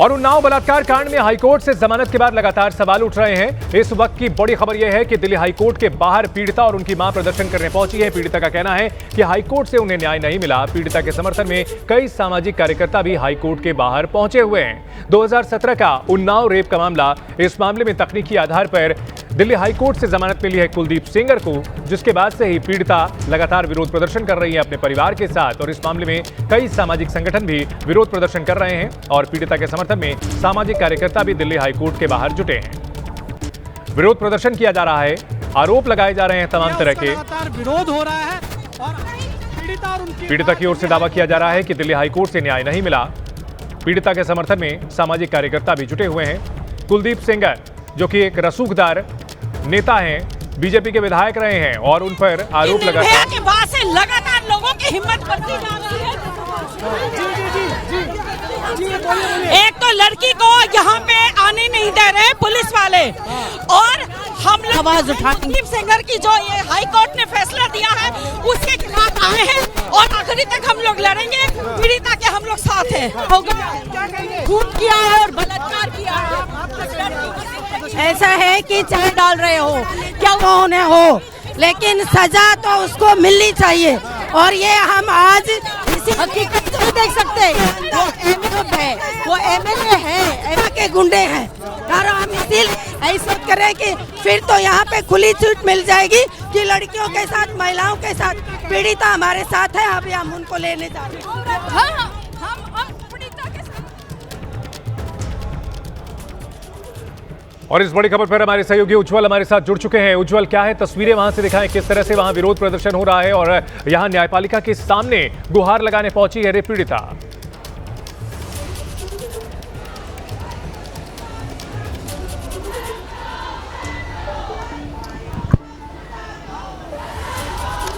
और उन्नाव बलात्कार कांड में हाईकोर्ट से जमानत के बाद लगातार सवाल उठ रहे हैं। इस वक्त की बड़ी खबर यह है कि दिल्ली हाईकोर्ट के बाहर पीड़िता और उनकी मां प्रदर्शन करने पहुंची है। पीड़िता का कहना है कि हाईकोर्ट से उन्हें न्याय नहीं मिला। पीड़िता के समर्थन में कई सामाजिक कार्यकर्ता भी हाईकोर्ट के बाहर पहुंचे हुए हैं। 2017 का उन्नाव रेप का मामला, इस मामले में तकनीकी आधार पर दिल्ली हाईकोर्ट से जमानत मिली है कुलदीप सेंगर को, जिसके बाद से ही पीड़िता लगातार विरोध प्रदर्शन कर रही है अपने परिवार के साथ। और इस मामले में कई सामाजिक संगठन भी विरोध प्रदर्शन कर रहे हैं और पीड़िता के समर्थन में सामाजिक कार्यकर्ता भी दिल्ली हाईकोर्ट के बाहर जुटे हैं। विरोध प्रदर्शन किया जा रहा है, आरोप लगाए जा रहे हैं तमाम तरह के। विरोध हो रहा है और पीड़िता की ओर से दावा किया जा रहा है कि दिल्ली हाईकोर्ट से न्याय नहीं मिला। पीड़िता के समर्थन में सामाजिक कार्यकर्ता भी जुटे हुए हैं। कुलदीप सेंगर, जो कि एक रसूखदार नेता हैं, बीजेपी के विधायक रहे हैं और उन पर आरोप लगातार लोगों की हिम्मत बढ़ती जा रही है। एक तो लड़की को यहाँ पे आने नहीं दे रहे पुलिस वाले, और हम लोग आवाज उठा कुलदीप सेंगर की जो ये हाई कोर्ट ने फैसला दिया है उसके खिलाफ आए हैं और आखिरी तक हम लोग लड़ेंगे। पीड़िता के हम लोग साथ हैं। खून किया है और बलात्कार किया है। ऐसा है कि चाय डाल रहे हो क्या उन्होंने हो, लेकिन सजा तो उसको मिलनी चाहिए। और ये हम आज इसी हकीकत से देख सकते हैं, वो एमएलए है, एमएलए के गुंडे हैं। और हम इसीलिए ऐसा करें कि फिर तो यहाँ पे खुली छूट मिल जाएगी कि लड़कियों के साथ, महिलाओं के साथ पीड़िता हमारे साथ है। अभी हम उनको लेने जा रहे हैं। और इस बड़ी खबर पर हमारे सहयोगी उज्जवल हमारे साथ जुड़ चुके हैं। उज्जवल, क्या है तस्वीरें वहां से दिखाएं, किस तरह से वहां विरोध प्रदर्शन हो रहा है और यहां न्यायपालिका के सामने गुहार लगाने पहुंची है पीड़िता।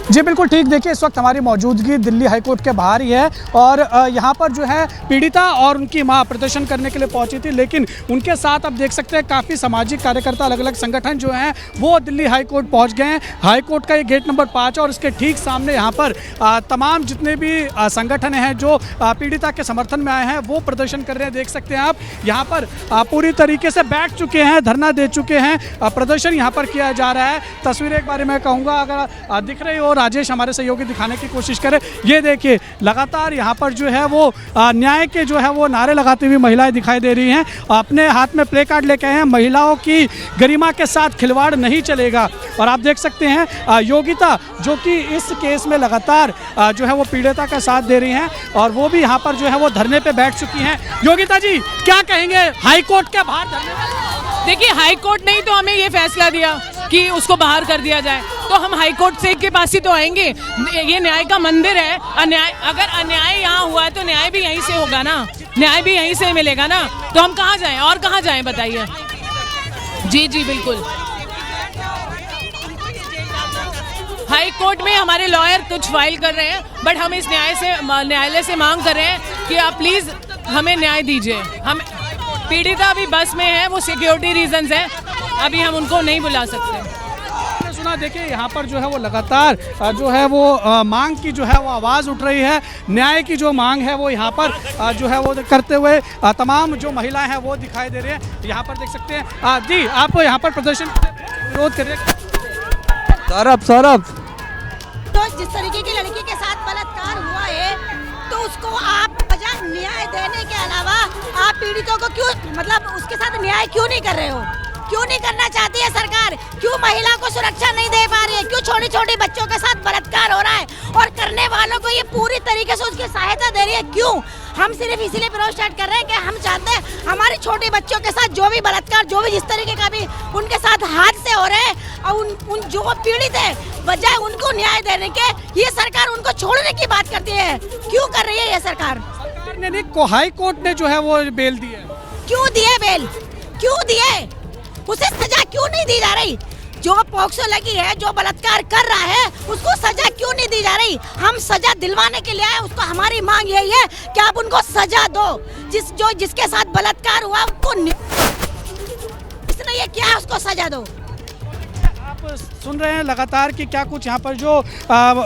जी बिल्कुल ठीक। देखिए, इस वक्त हमारी मौजूदगी दिल्ली हाईकोर्ट के बाहर ही है और यहाँ पर जो है पीड़िता और उनकी मां प्रदर्शन करने के लिए पहुंची थी, लेकिन उनके साथ आप देख सकते हैं काफ़ी सामाजिक कार्यकर्ता, अलग अलग संगठन जो हैं वो दिल्ली हाईकोर्ट पहुंच गए हैं। हाईकोर्ट का ये गेट नंबर 5 और इसके ठीक सामने यहाँ पर तमाम जितने भी संगठन हैं जो पीड़िता के समर्थन में आए हैं वो प्रदर्शन कर रहे हैं। देख सकते हैं आप यहाँ पर पूरी तरीके से बैठ चुके हैं, धरना दे चुके हैं, प्रदर्शन यहाँ पर किया जा रहा है। तस्वीरें एक बार मैं कहूँगा अगर दिख रही हो, राजेश हमारे सहयोगी दिखाने की कोशिश करें। ये देखिए, लगातार यहाँ पर जो है वो न्याय के जो है वो नारे लगाती हुई महिलाएं दिखाई दे रही हैं। अपने हाथ में प्ले कार्ड लेके आए हैं, महिलाओं की गरिमा के साथ खिलवाड़ नहीं चलेगा। और आप देख सकते हैं योगिता, जो कि इस केस में लगातार जो है वो पीड़िता का साथ दे रही हैं और वो भी यहाँ पर जो है वो धरने पे बैठ चुकी हैं। योगिता जी, क्या कहेंगे हाईकोर्ट के बाहर धरने? देखिए, हाईकोर्ट ने ही तो हमें ये फैसला दिया कि उसको बाहर कर दिया जाए, तो हम हाईकोर्ट से के पास ही तो आएंगे। ये न्याय का मंदिर है। अगर अन्याय यहाँ हुआ है तो न्याय भी यहीं से होगा ना, न्याय भी यहीं से मिलेगा ना। तो हम कहाँ जाएं और कहाँ जाएं बताइए। जी जी बिल्कुल। हाई कोर्ट में हमारे लॉयर कुछ फाइल कर रहे हैं, बट हम इस न्यायालय से मांग कर रहे हैं कि आप प्लीज हमें न्याय दीजिए। हम पीड़िता अभी बस में है, वो सिक्योरिटी रीजंस है, अभी हम उनको नहीं बुला सकते। सुना, देखिए यहाँ पर जो है वो लगातार जो है वो मांग की जो है वो आवाज़ उठ रही है। न्याय की जो मांग है वो यहाँ पर जो है वो करते हुए तमाम जो महिलाएं हैं वो दिखाई दे रही हैं। यहाँ पर देख सकते हैं जी, आप यहाँ पर प्रदर्शन विरोध कर रहे हैं। सौरभ, तो जिस तरीके की लड़की के साथ बलात्कार हुआ है तो उसको आप न्याय देने के अलावा आप पीड़ितों को क्यों, मतलब उसके साथ न्याय क्यों नहीं कर रहे हो? क्यों नहीं करना चाहती है सरकार? क्यों महिला को सुरक्षा नहीं दे पा रही है? क्यों छोटी छोटी बच्चों के साथ बलात्कार हो रहा है और करने वालों को ये पूरी तरीके से उसकी सहायता दे रही है? क्यों? हम सिर्फ इसीलिए विरोध स्टार्ट कर रहे हैं कि हम चाहते हैं हमारी छोटे बच्चों के साथ जो भी बलात्कार, जो भी जिस तरीके का भी उनके साथ हादसे हो रहे हैं और उन जो पीड़ित है, बजाय उनको न्याय देने के ये सरकार उनको छोड़ने की बात करती है। क्यों कर रही है ये सरकार? हाई कोर्ट ने जो है वो बेल दी है। क्यों दिए बेल? क्यों दिए? उसे सजा क्यों नहीं दी जा रही? जो पॉक्सो लगी है, जो बलात्कार कर रहा है, उसको सजा क्यों नहीं दी जा रही? हम सजा दिलवाने के लिए आए। उसको हमारी मांग यही है कि आप उनको सजा दो। जिसके साथ बलात्कार हुआ उनको इसने ये किया है, उसको सजा दो। सुन रहे हैं लगातार कि क्या कुछ यहाँ पर जो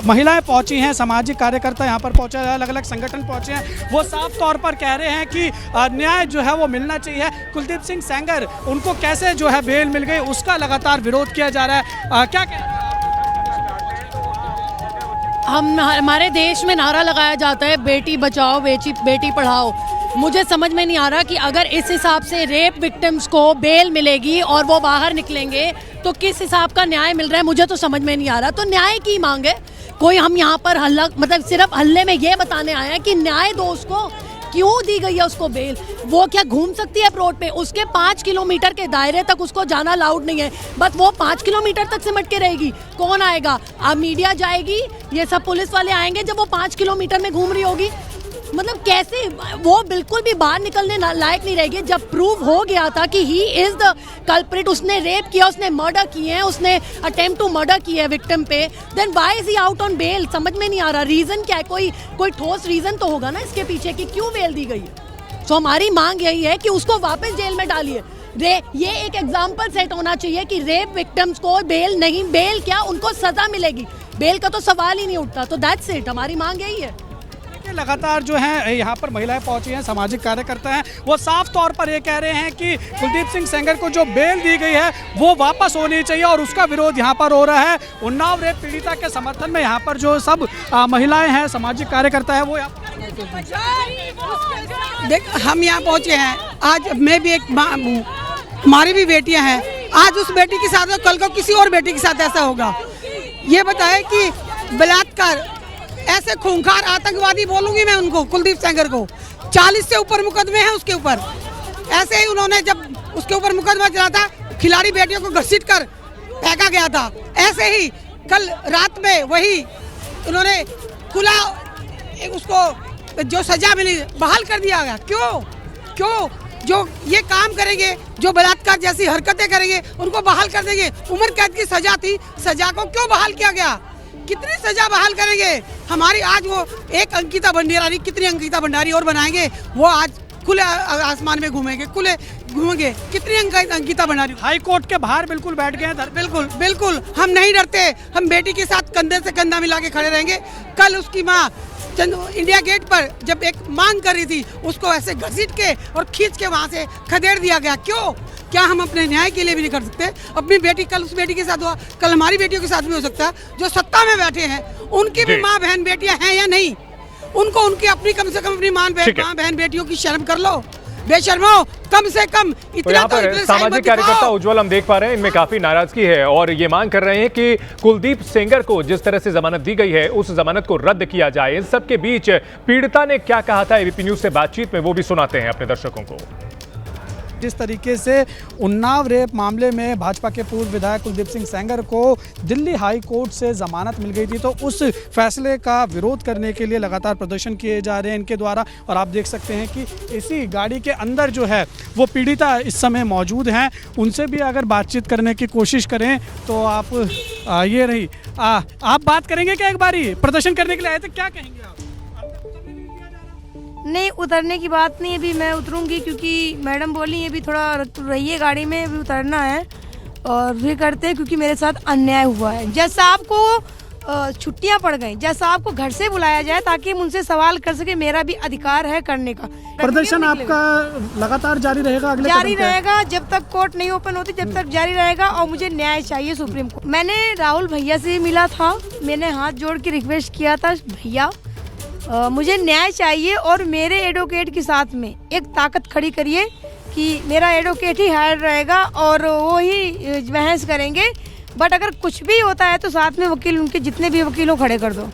महिलाएं पहुंची हैं, सामाजिक कार्यकर्ता यहाँ पर पहुंचे हैं, अलग अलग संगठन पहुंचे हैं, वो साफ तौर पर कह रहे हैं कि न्याय जो है वो मिलना चाहिए। कुलदीप सिंह सेंगर, उनको कैसे जो है बेल मिल गई, उसका लगातार विरोध किया जा रहा है। क्या कह रहे हैं? हमारे देश में नारा लगाया जाता है बेटी बचाओ बेटी पढ़ाओ। मुझे समझ में नहीं आ रहा कि अगर इस हिसाब से रेप विक्टिम्स को बेल मिलेगी और वो बाहर निकलेंगे तो किस हिसाब का न्याय मिल रहा है, मुझे तो समझ में नहीं आ रहा। तो न्याय की मांग है, कोई हम यहाँ पर हल्ला मतलब सिर्फ हल्ले में ये बताने आए हैं कि न्याय दो उसको, क्यों दी गई है उसको बेल। वो क्या घूम सकती है रोड पे? उसके 5 किलोमीटर के दायरे तक उसको जाना अलाउड नहीं है, बस वो 5 किलोमीटर तक सिमट के रहेगी। कौन आएगा? अब मीडिया जाएगी, ये सब पुलिस वाले आएंगे जब वो 5 किलोमीटर में घूम रही होगी। मतलब कैसे वो बिल्कुल भी बाहर निकलने लायक नहीं रहेगी। जब प्रूव हो गया था कि ही इज द कल्प्रिट, उसने रेप किया, उसने मर्डर किए हैं, उसने अटेम्प्ट टू मर्डर किया है विक्टिम पे, then why is he out on bail? समझ में नहीं आ रहा रीजन क्या है। कोई ठोस रीजन तो होगा ना इसके पीछे कि क्यों बेल दी गई है। तो हमारी मांग यही है कि उसको वापस जेल में डालिए। ये एक एग्जाम्पल सेट होना चाहिए कि रेप विक्टिम्स को बेल नहीं, बेल क्या उनको सजा मिलेगी, बेल का तो सवाल ही नहीं उठता। तो दैट्स इट, हमारी मांग यही है। लगातार जो है यहाँ पर महिलाएं पहुंची हैं, सामाजिक कार्यकर्ता हैं, वो साफ तौर पर ये कह रहे हैं कि कुलदीप सिंह सेंगर को जो बेल दी गई है वो वापस होनी चाहिए और उसका विरोध यहाँ पर हो रहा है। उन्नाव रेप पीड़िता के समर्थन में यहाँ पर जो सब महिलाएं हैं, सामाजिक कार्यकर्ता है, वो देख हम यहाँ पहुँचे हैं। आज मैं भी एक माँ हूँ, हमारी भी बेटियाँ हैं। आज उस बेटी के साथ कल को किसी और बेटी के साथ ऐसा होगा। ये बताए कि बलात्कार, ऐसे खूंखार आतंकवादी बोलूंगी मैं उनको, कुलदीप सेंगर को 40 से ऊपर मुकदमे हैं उसके ऊपर। ऐसे ही उन्होंने जब उसके ऊपर मुकदमा चला था, खिलाड़ी बेटियों को घसीट कर फेंका गया था। ऐसे ही कल रात में वही उन्होंने खुला उसको जो सजा मिली बहाल कर दिया गया। क्यों जो ये काम करेंगे, जो बलात्कार जैसी हरकतें करेंगे, उनको बहाल कर देंगे। उम्र कैद की सजा थी, सजा को क्यों बहाल किया गया? कितनी सजा बहाल करेंगे? हमारी आज वो एक अंकिता भंडारी, कितनी अंकिता भंडारी और बनाएंगे? वो आज खुले आसमान में घूमेंगे, कितनी अंकिता भंडारी हाई कोर्ट के बाहर बिल्कुल बैठ गए हैं। बिल्कुल हम नहीं डरते। हम बेटी के साथ कंधे से कंधा मिला के खड़े रहेंगे। कल उसकी माँ इंडिया गेट पर जब एक मांग कर रही थी, उसको ऐसे घसीट के और खींच के वहाँ से खदेड़ दिया गया। क्यों? क्या हम अपने न्याय के लिए भी नहीं कर सकते? अपनी बेटी, कल उस बेटी के साथ हुआ, कल हमारी बेटियों के साथ भी हो सकता है। जो सत्ता में बैठे हैं उनकी भी माँ बहन बेटियां हैं या नहीं? उनको उनकी अपनी कम से कम अपनी माँ बहन बेटियों की शर्म कर लो। बेशर्मो, कम से कम इतना। यहाँ पर सामाजिक कार्यकर्ता उज्जवल हम देख पा रहे हैं, इनमें काफी नाराजगी है और ये मांग कर रहे हैं कि कुलदीप सेंगर को जिस तरह से जमानत दी गई है उस जमानत को रद्द किया जाए। इन सबके बीच पीड़िता ने क्या कहा था एबीपी न्यूज से बातचीत में, वो भी सुनाते हैं अपने दर्शकों को। जिस तरीके से उन्नाव रेप मामले में भाजपा के पूर्व विधायक कुलदीप सिंह सेंगर को दिल्ली हाई कोर्ट से जमानत मिल गई थी, तो उस फैसले का विरोध करने के लिए लगातार प्रदर्शन किए जा रहे हैं इनके द्वारा। और आप देख सकते हैं कि इसी गाड़ी के अंदर जो है वो पीड़िता इस समय मौजूद हैं। उनसे भी अगर बातचीत करने की कोशिश करें तो आप ये रही आप बात करेंगे क्या? एक बारी प्रदर्शन करने के लिए आए थे, क्या कहेंगे आप? नहीं, उतरने की बात नहीं, अभी मैं उतरूंगी क्योंकि मैडम बोली अभी थोड़ा रहिए गाड़ी में, अभी उतरना है और फिर करते हैं क्योंकि मेरे साथ अन्याय हुआ है। जज साहब को छुट्टियां पड़ गई, जज साहब को घर से बुलाया जाए ताकि हम उनसे सवाल कर सके। मेरा भी अधिकार है करने का। प्रदर्शन आपका लगातार जारी रहेगा? अगले जारी रहेगा जब तक कोर्ट नहीं ओपन होती, जब तक जारी रहेगा। और मुझे न्याय चाहिए सुप्रीम कोर्ट। मैंने राहुल भैया से मिला था, मैंने हाथ जोड़ के रिक्वेस्ट किया था, भैया मुझे न्याय चाहिए और मेरे एडवोकेट के साथ में एक ताकत खड़ी करिए कि मेरा एडवोकेट ही हायर रहेगा और वो ही बहस करेंगे। बट अगर कुछ भी होता है तो साथ में वकील, उनके जितने भी वकीलों खड़े कर दो।